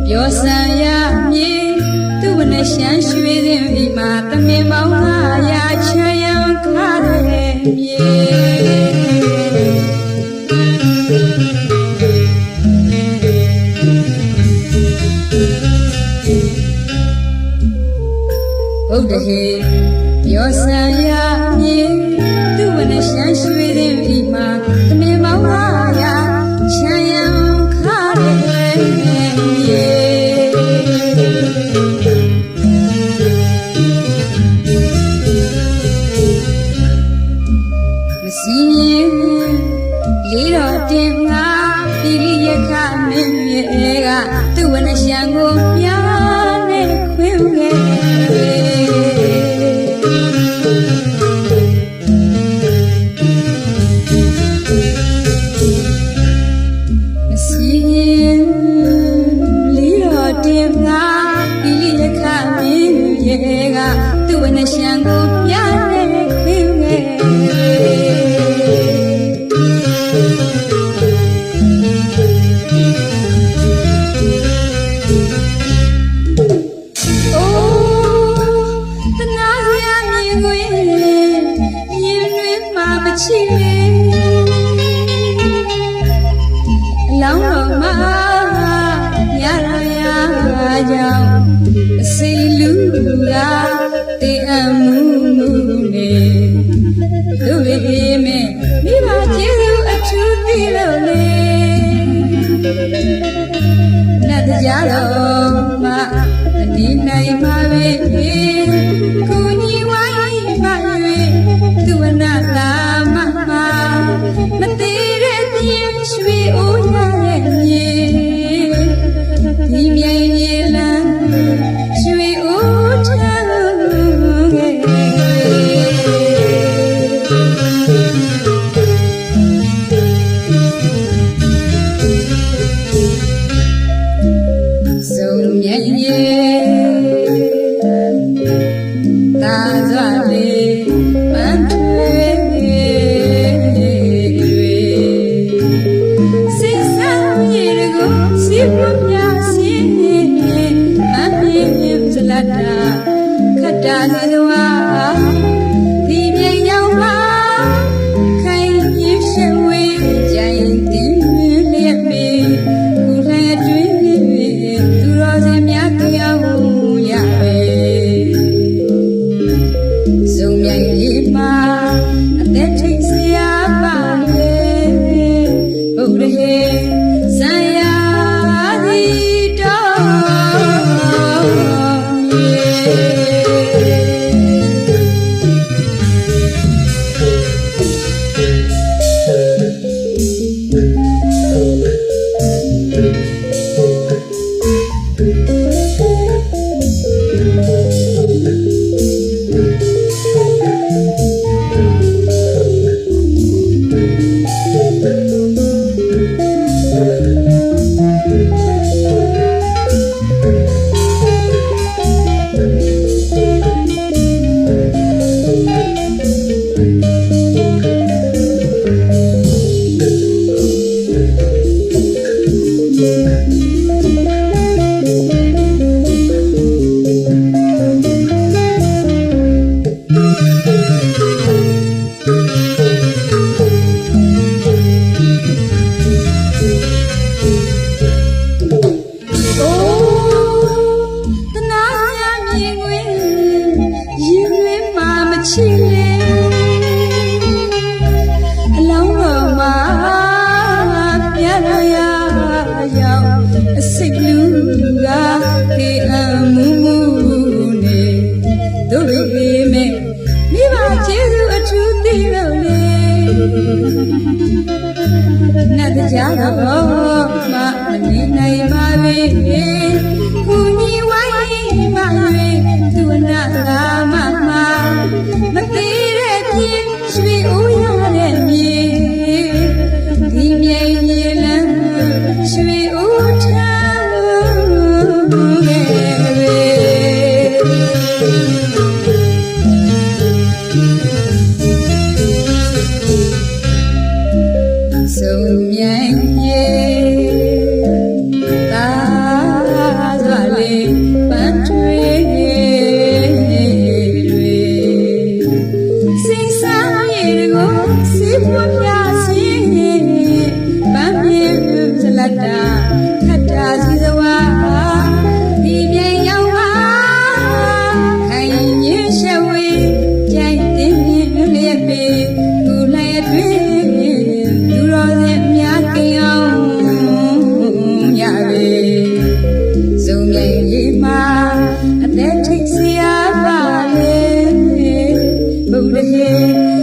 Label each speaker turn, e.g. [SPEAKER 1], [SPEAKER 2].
[SPEAKER 1] ပြောစံရမြေသူ့ဘနဲ့ရှမ်းရွှေတဲ့အိမ်မှာသမင်ပေါင်း900ချမ်းရံခါတဲ့မြေဟုတ်တယ်ဟေပြောစံရမြေသူ့ဘနဲ့ရှမ်းရွှေတဲ့အိမ်မှာသမင်ပေါင်း900ချမ်းရံခါတဲ့လေးတော်တင်ငါပြည်ရခမင်းရဲ့ကသူ့ဝနရှံကိုပြားနဲ့ခွင်းခဲ့လေးတော်တင်ငါပြည်ရခမင်းရဲ့ကသူ့ဝနရှံကိုပြားနဲ့ခွင်းခဲ့ချီလောင်းတော်မှာရရကြောင့်စိတ်လူကတေးအမှုနေတို့ရဲ့မဲမိဘကျေးဇူးအထူးသိလို့လေလက်တရားတော်မှာအဒီနိုင်ပါပဲကိုညီဝိုင်းပါ၍သူဝနာလာမသေးတဲ့ပြင်းရွှေအိုးရရဲ့မြေဒီမြိုင်မြေလန်းရွှေအိုးထမ်းခဲ့စုံမြိုင်မြေသာစွာလေးပန်းခတ္တလူဝါဒီမြေရောက်ပါခိုင်ရရှိဝေးကြိုင်တင်လျက်ပေခုလည်းတွင်သူတော်စင်များတရားဝရပဲစုံမြိုင်လေးမှာအသက်ထိတ်စရာပါလေဘုရားဇာယာဒီစိတ်လူကတေးအမှုနေတို့ပေမဲ့မိဘကျေးဇူးအထူးသိလို့လေနတ်တရားတော်မှမနေနိုင်ပါပဲ ကုညီဝိုင်းပါ၍သူနာလာမမသေးတဲ့ပြင်းရွှေဦးရတဲ့မြေဒီမြိန်မြေလမ်းရွှေဦးထမ်းခဲ့ဆုံမြိုင်မြေသာစွာလေးပန်းထွေးစိတ်စားရည်ကိုစီးပွားပြစီပန်းမြေစလတ်တာခတ်တာစီစဝါဒီပြေရောက်ပါခိုင်ရင်းရှဝေးကြိုက်တင်လျက်ပေသူလည်းအတွင်းသူတော်စင်များကိန်းအောင်ရပေစုံမြိုင်လေးမှာအသက်ထိတ်စရာပါလေဘုရား